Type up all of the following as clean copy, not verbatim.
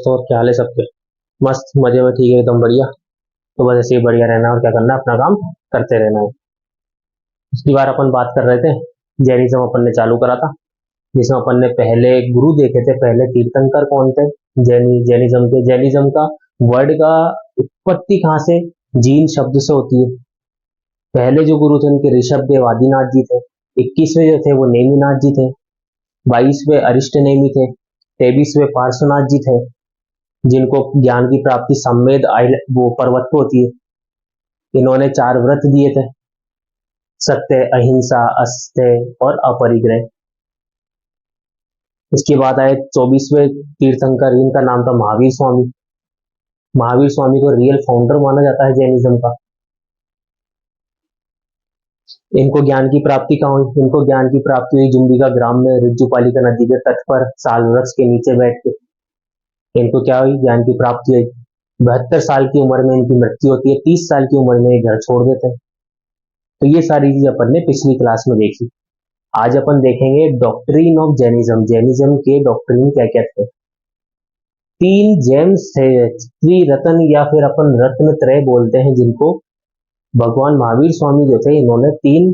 दोस्तों, और क्या हाल है सबके? मस्त मजे में, ठीक है, एकदम बढ़िया। तो बस ऐसे ही बढ़िया रहना है और क्या करना है, अपना काम करते रहना है। पिछली बार अपन बात कर रहे थे, जैनिज्म अपन ने चालू करा था, जिसमें अपन ने पहले गुरु देखे थे। पहले तीर्थंकर कौन थे जैनिज्म के? जैनिज्म का वर्ड का उत्पत्ति कहाँ से? जीन शब्द से होती है। पहले जो गुरु थे उनके ऋषभ देव आदिनाथ जी थे। 21वें जो थे वो नेमिनाथ जी थे। 22वें अरिष्ट नेमि थे। 23वें पार्श्वनाथ जी थे, जिनको ज्ञान की प्राप्ति सम्मेद वो पर्वत पे होती है। इन्होंने 4 व्रत दिए थे: सत्य, अहिंसा, अस्तेय और अपरिग्रह। इसके बाद आए 24वें तीर्थंकर, इनका नाम था महावीर स्वामी। महावीर स्वामी को रियल फाउंडर माना जाता है जैनिज्म का। इनको ज्ञान की प्राप्ति कहाँ हुई? इनको ज्ञान की प्राप्ति हुई जुम्बिका ग्राम में, रिज्जुपालिका नदी के तट पर साल वृक्ष के नीचे बैठ के। इनको क्या हुई? ज्ञान की प्राप्ति हुई। 72 साल की उम्र में इनकी मृत्यु होती है। 30 साल की उम्र में ये घर छोड़ देते हैं। तो ये सारी चीज अपन ने पिछली क्लास में देखी। आज अपन देखेंगे डॉक्ट्रिन ऑफ जैनिज्म। जैनिज्म के डॉक्ट्रिन क्या क्या थे। 3 जेम्स थे, त्रिरत्न या फिर अपन रत्न त्रय बोलते हैं, जिनको भगवान महावीर स्वामी जो थे, इन्होंने 3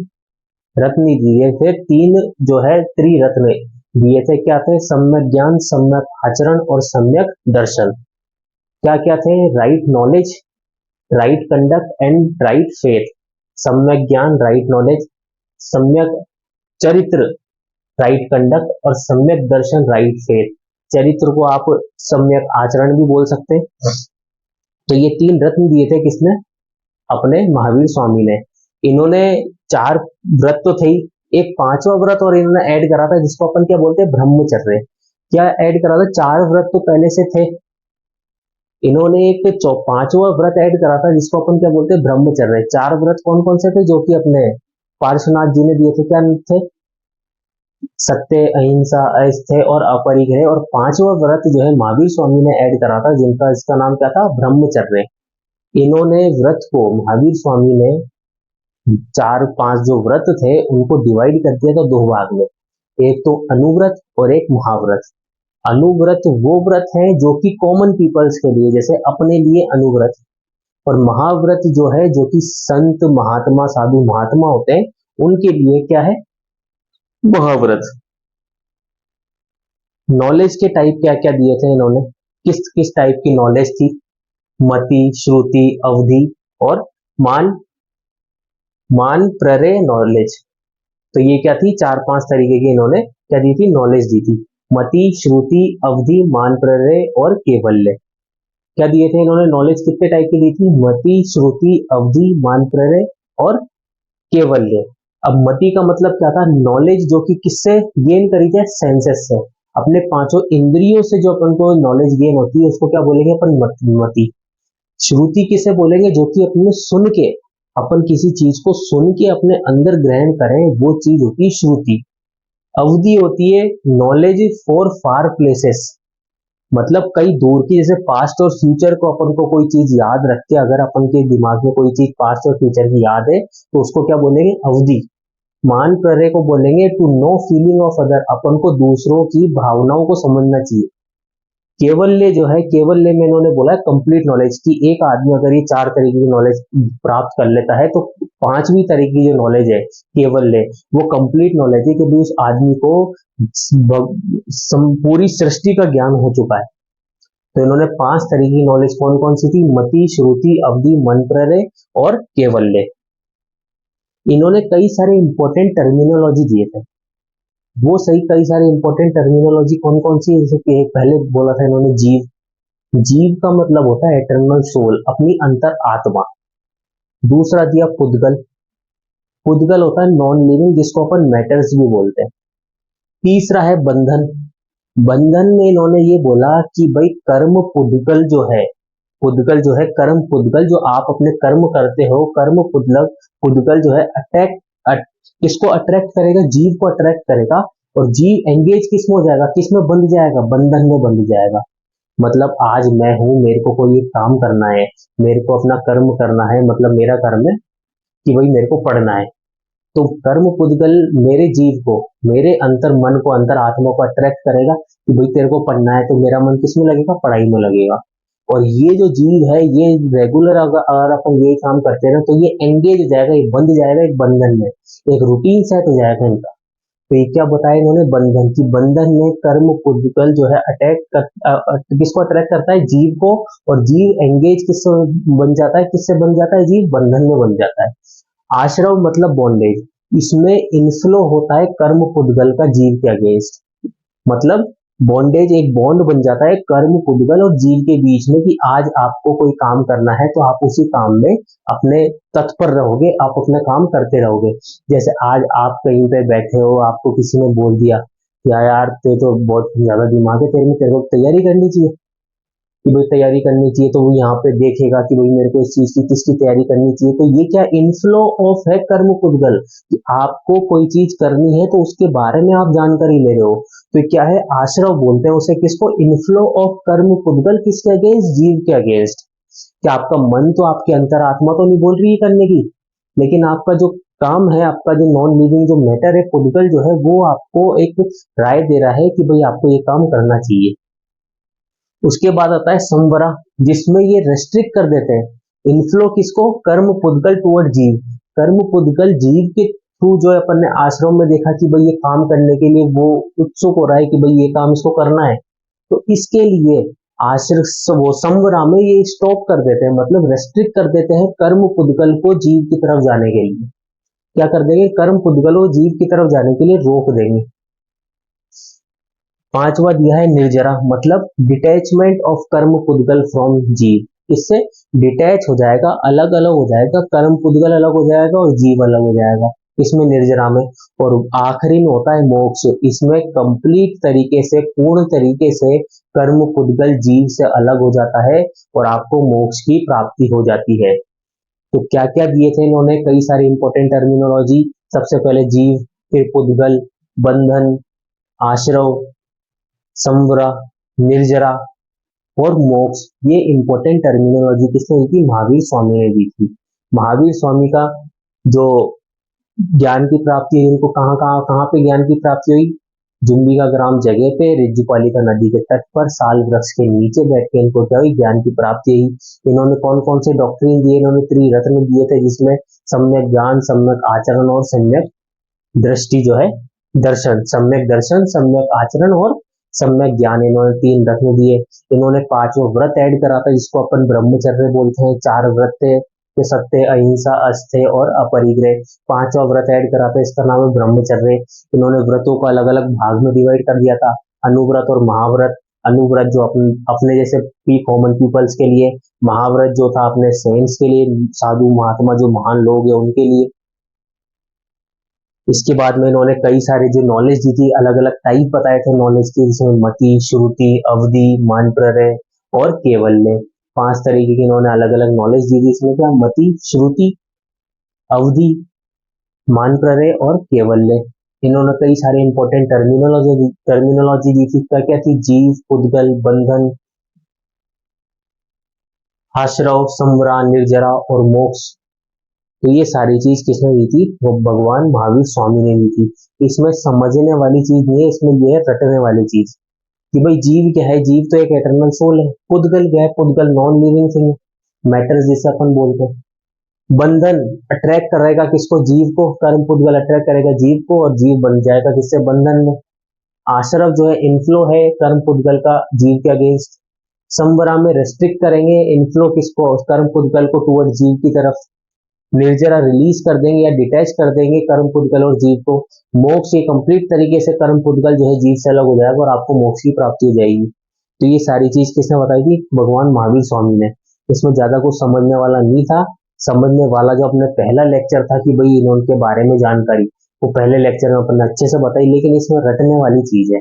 रत्न दिए थे। 3 जो है त्रिरत्न दिए थे। क्या थे? सम्यक ज्ञान, सम्यक आचरण और सम्यक दर्शन। क्या क्या थे? Right knowledge, right conduct and right faith. सम्यक ज्ञान, राइट नॉलेज, सम्यक चरित्र, राइट कंडक्ट और सम्यक दर्शन, राइट फेथ। चरित्र को आप सम्यक आचरण भी बोल सकते हैं। तो ये 3 रत्न दिए थे किसने? अपने महावीर स्वामी ने। इन्होंने 4 व्रत तो थे ही, एक 5वां व्रत और इन्होंने ऐड करा था, जिसको अपन क्या बोलते हैं? ब्रह्मचर्य। क्या ऐड करा था? 4 व्रत तो पहले से थे, इन्होंने एक 5वां व्रत ऐड करा था, जिसको अपन क्या बोलते हैं? ब्रह्मचर्य। 4 व्रत कौन कौन से थे जो कि अपने पार्श्वनाथ जी ने दिए थे? क्या थे? सत्य, अहिंसा, अस्तेय और अपरिग्रह। और 5वां व्रत जो है महावीर स्वामी ने ऐड करा था, जिनका इसका नाम क्या था? ब्रह्मचर्य। इन्होंने व्रत को, महावीर स्वामी ने 4-5 जो व्रत थे उनको डिवाइड कर दिया था 2 भाग में। एक तो अनुव्रत और एक महाव्रत। अनुव्रत वो व्रत है जो कि कॉमन पीपल्स के लिए, जैसे अपने लिए अनुव्रत। और महाव्रत जो है, जो कि संत महात्मा, साधु महात्मा होते हैं, उनके लिए क्या है? महाव्रत। नॉलेज के टाइप क्या क्या दिए थे इन्होंने? किस किस टाइप की नॉलेज थी? मति, श्रुति, अवधि और मान मान प्ररय नॉलेज। तो ये क्या थी? 4-5 तरीके की इन्होंने क्या दी थी? नॉलेज दी थी। मति, श्रुति, अवधि, मान प्ररय और केवल्य। क्या दिए थे इन्होंने? नॉलेज कितने टाइप की दी थी? मति, श्रुति, अवधि, मान प्ररय और केवल्य। अब मति का मतलब क्या था? नॉलेज जो कि किससे गेन करी जाए? सेंसेस से। अपने 5 इंद्रियों से जो अपन को नॉलेज गेन होती है, उसको क्या बोलेंगे अपन? मति। श्रुति किसे बोलेंगे? जो कि अपने सुन के, अपन किसी चीज को सुन के अपने अंदर ग्रहण करें, वो चीज होती है श्रुति। अवधि होती है नॉलेज फॉर फार प्लेसेस, मतलब कई दूर की, जैसे पास्ट और फ्यूचर को अपन को कोई चीज याद रख के, अगर अपन के दिमाग में कोई चीज पास्ट और फ्यूचर की याद है, तो उसको क्या बोलेंगे? अवधि। मान प्ररय को बोलेंगे to know feeling of other, अपन को दूसरों की भावनाओं को समझना चाहिए। केवल्य जो है, केवल्य में इन्होंने बोला है कंप्लीट नॉलेज की। एक आदमी अगर ये 4 तरीके की नॉलेज प्राप्त कर लेता है, तो 5वीं तरीके की जो नॉलेज है केवल्य, वो कंप्लीट नॉलेज है कि भी उस आदमी को पूरी सृष्टि का ज्ञान हो चुका है। तो इन्होंने 5 तरीके की नॉलेज कौन कौन सी थी? मति, श्रुति, अवधि, मन प्ररय और केवल्य। इन्होंने कई सारे इंपॉर्टेंट टर्मिनोलॉजी दिए थे। वो सही, कई सारे इंपॉर्टेंट टर्मिनोलॉजी कौन कौन सी है? जैसे कि पहले बोला था इन्होंने जीव। जीव का मतलब होता है एटर्नल सोल, अपनी अंतर आत्मा। दूसरा दिया पुद्गल। पुद्गल होता है नॉन लिविंग, जिसको अपन मैटर्स भी बोलते हैं। तीसरा है बंधन। बंधन में इन्होंने ये बोला कि भाई कर्म पुद्गल जो है, पुद्गल जो है, कर्म पुद्गल, जो आप अपने कर्म करते हो, कर्म पुद्गल, पुद्गल जो है किसको अट्रैक्ट करेगा? जीव को अट्रैक्ट करेगा। और जीव एंगेज किस में हो जाएगा? किस में बंध जाएगा? बंधन में बंध जाएगा। मतलब आज मैं हूं, मेरे को कोई एक काम करना है, मेरे को अपना कर्म करना है, मतलब मेरा कर्म है कि भाई मेरे को पढ़ना है। तो कर्म पुद्गल मेरे जीव को, मेरे अंतर मन को, अंतर आत्मा को अट्रैक्ट करेगा कि भाई तेरे को पढ़ना है, तो मेरा मन किस में लगेगा? पढ़ाई में लगेगा। और ये जो जीव है, ये रेगुलर अगर अपन यही काम करते हैं ना, तो ये एंगेज हो जाएगा, ये बंध जाएगा एक बंधन में, एक रूटीन सेट हो जाएगा इनका। तो ये क्या बताया इन्होंने? बंधन की, बंधन में कर्म पुद्गल जो है किसको अट्रैक्ट करता है? जीव को। और जीव एंगेज किससे बन जाता है? किससे बन जाता है? जीव बंधन में बन जाता है। आश्रव मतलब बॉन्डेज, इसमें इन्फ्लो होता है कर्म पुद्गल का जीव के अगेंस्ट। मतलब बॉन्डेज, एक बॉन्ड बन जाता है कर्म पुद्गल और जीव के बीच में कि आज आपको कोई काम करना है तो आप उसी काम में अपने तत्पर रहोगे, आप अपना काम करते रहोगे। जैसे आज आप कहीं पे बैठे हो, आपको किसी ने बोल दिया यार तेरे तो बहुत ज्यादा दिमाग है तेरे में, तेरे को तैयारी करनी चाहिए, कि भाई तैयारी करनी चाहिए, तो वो यहाँ पे देखेगा कि भाई मेरे को इस चीज की किसकी तैयारी करनी चाहिए। तो ये क्या? इनफ्लो ऑफ है कर्म पुद्गल, कि आपको कोई चीज करनी है तो उसके बारे में आप जानकारी ले रहे हो। तो क्या है? आश्रव बोलते हैं उसे, किसको? इनफ्लो ऑफ कर्म पुद्गल, किसके अगेंस्ट? जीव के अगेंस्ट। कि आपका मन तो, आपकी अंतरात्मा तो नहीं बोल रही है करने की, लेकिन आपका जो काम है, आपका जो नॉन लिविंग जो मैटर है, पुद्गल जो है, वो आपको एक राय दे रहा है कि भाई आपको ये काम करना चाहिए। उसके बाद आता है संवरा, जिसमें ये रेस्ट्रिक्ट कर देते हैं इनफ्लो किसको? कर्म पुद्गल टुवर्ड जीव। कर्म पुद्गल जीव के थ्रू जो है, अपन ने आश्रम में देखा कि भाई ये काम करने के लिए वो उत्सुक हो रहा है कि भाई ये काम इसको करना है, तो इसके लिए आश्रम वो संवरा में ये स्टॉप कर देते हैं, मतलब रेस्ट्रिक्ट कर देते हैं कर्म पुद्गल को जीव की तरफ जाने के लिए। क्या कर देंगे? कर्म पुद्गल को जीव की तरफ जाने के लिए रोक देंगे। पांचवा दिया है निर्जरा, मतलब डिटैचमेंट ऑफ कर्म पुद्गल फ्रॉम जीव। इससे डिटैच हो जाएगा, अलग अलग हो जाएगा, कर्म पुद्गल अलग हो जाएगा और जीव अलग हो जाएगा इसमें, निर्जरा में। और आखिरी में होता है मोक्ष, इसमें कंप्लीट तरीके से, पूर्ण तरीके से कर्म पुद्गल जीव से अलग हो जाता है और आपको मोक्ष की प्राप्ति हो जाती है। तो क्या क्या दिए थे इन्होंने? कई सारी इंपॉर्टेंट टर्मिनोलॉजी। सबसे पहले जीव, फिर पुद्गल, बंधन, आश्रव, संवरा, निर्जरा और मोक्ष, ये इंपॉर्टेंट टर्मिनोलॉजी किसने दी थी? महावीर स्वामी ने दी थी। महावीर स्वामी का जो ज्ञान की प्राप्ति है, इनको कहाँ कहाँ कहाँ पे ज्ञान की प्राप्ति हुई? जुम्बिका ग्राम जगह पे, रिज्जुपालिका नदी के तट पर, साल वृक्ष के नीचे बैठ के इनको क्या हुई? ज्ञान की प्राप्ति हुई। इन्होंने कौन कौन से डॉक्ट्रिन दिए? इन्होंने त्रिरत्न दिए थे, जिसमें सम्यक ज्ञान, सम्यक आचरण और सम्यक दृष्टि जो है, दर्शन, सम्यक दर्शन, सम्यक आचरण और सम्यक ज्ञान, इन्होंने तीन रत्न दिए। इन्होंने पांचवा व्रत ऐड करा था, जिसको अपन ब्रह्मचर्य बोलते हैं। चार व्रत थे, सत्य, अहिंसा, अस्तेय और अपरिग्रह। पांचवा व्रत ऐड करा था, इसका नाम है ब्रह्मचर्य। इन्होंने व्रतों को अलग अलग भाग में डिवाइड कर दिया था, अनुव्रत और महाव्रत। अनुव्रत जो अपने जैसे कॉमन पीपल्स के लिए, महाव्रत जो था अपने सेंट्स के लिए, साधु महात्मा जो महान लोग है उनके लिए। इसके बाद में इन्होंने कई सारे जो नॉलेज दी थी, अलग अलग टाइप बताए थे नॉलेज के, जिसमें मति, श्रुति, अवधि, मान प्रलय और केवल्य। पांच तरीके की इन्होंने अलग अलग नॉलेज दी थी। इसमें क्या? मति, श्रुति, अवधि, मान प्रलय और केवल्य। इन्होंने कई सारे इंपॉर्टेंट टर्मिनोलॉजी दी थी। क्या क्या थी? जीव, पुद्गल, बंधन, आश्रव, संवरा, निर्जरा और मोक्ष। तो ये सारी चीज किसने दी थी? वो भगवान महावीर स्वामी ने दी थी। इसमें समझने वाली चीज नहीं है, इसमें ये है रटने वाली चीज कि भाई जीव क्या है? जीव तो एक एटर्नल सोल है। पुद्गल क्या है? पुद्गल नॉन लिविंग थिंग, मैटर्स जिसे अपन बोलते हैं। बंधन अट्रैक्ट करेगा किसको? जीव को। कर्म पुद्गल अट्रैक्ट करेगा जीव को और जीव बन जाएगा किससे? बंधन में। आश्रव जो है इनफ्लो है कर्म पुद्गल का जीव के अगेंस्ट। संवरा में रेस्ट्रिक्ट करेंगे इनफ्लो किसको? कर्म पुद्गल को टुवर्ड जीव की तरफ। निर्जरा रिलीज कर देंगे या डिटैच कर देंगे कर्म पुद्गल और जीव को। मोक्ष ये कंप्लीट तरीके से कर्म पुद्गल जो है जीव से अलग हो जाएगा और आपको मोक्ष की प्राप्ति हो जाएगी। तो ये सारी चीज किसने बताई थी? भगवान महावीर स्वामी ने। इसमें ज्यादा कुछ समझने वाला नहीं था। समझने वाला जो अपने पहला लेक्चर था कि भाई इनके बारे में जानकारी, वो पहले लेक्चर में अपन अच्छे से बताई, लेकिन इसमें रटने वाली चीज है।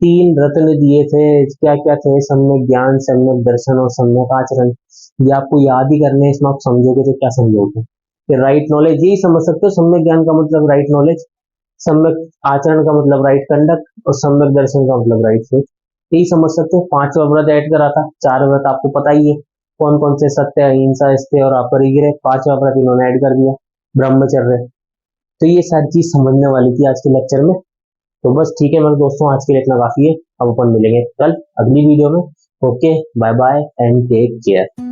तीन रत्न दिए थे, क्या क्या थे? सम्यक ज्ञान, सम्यक दर्शन और सम्यक आचरण। ये आपको याद ही करने, इसमें आप समझोगे तो क्या समझोगे? कि राइट नॉलेज, यही समझ सकते हो। सम्यक ज्ञान का मतलब राइट नॉलेज, सम्यक आचरण का मतलब राइट कंडक्ट और सम्यक दर्शन का मतलब राइट फेथ। यही समझ सकते हो। पांचवा व्रत ऐड करा था। चार व्रत आपको पता ही है कौन कौन से, सत्य, अहिंसा, अस्तेय और अपरिग्रह। पांचवा व्रत इन्होंने ऐड कर दिया, ब्रह्मचर्य। तो ये सारी चीज समझने वाली थी आज के लेक्चर में। तो बस ठीक है मेरे दोस्तों, आज के लिए इतना काफी है। अब अपन मिलेंगे कल अगली वीडियो में। Okay, bye bye and take care.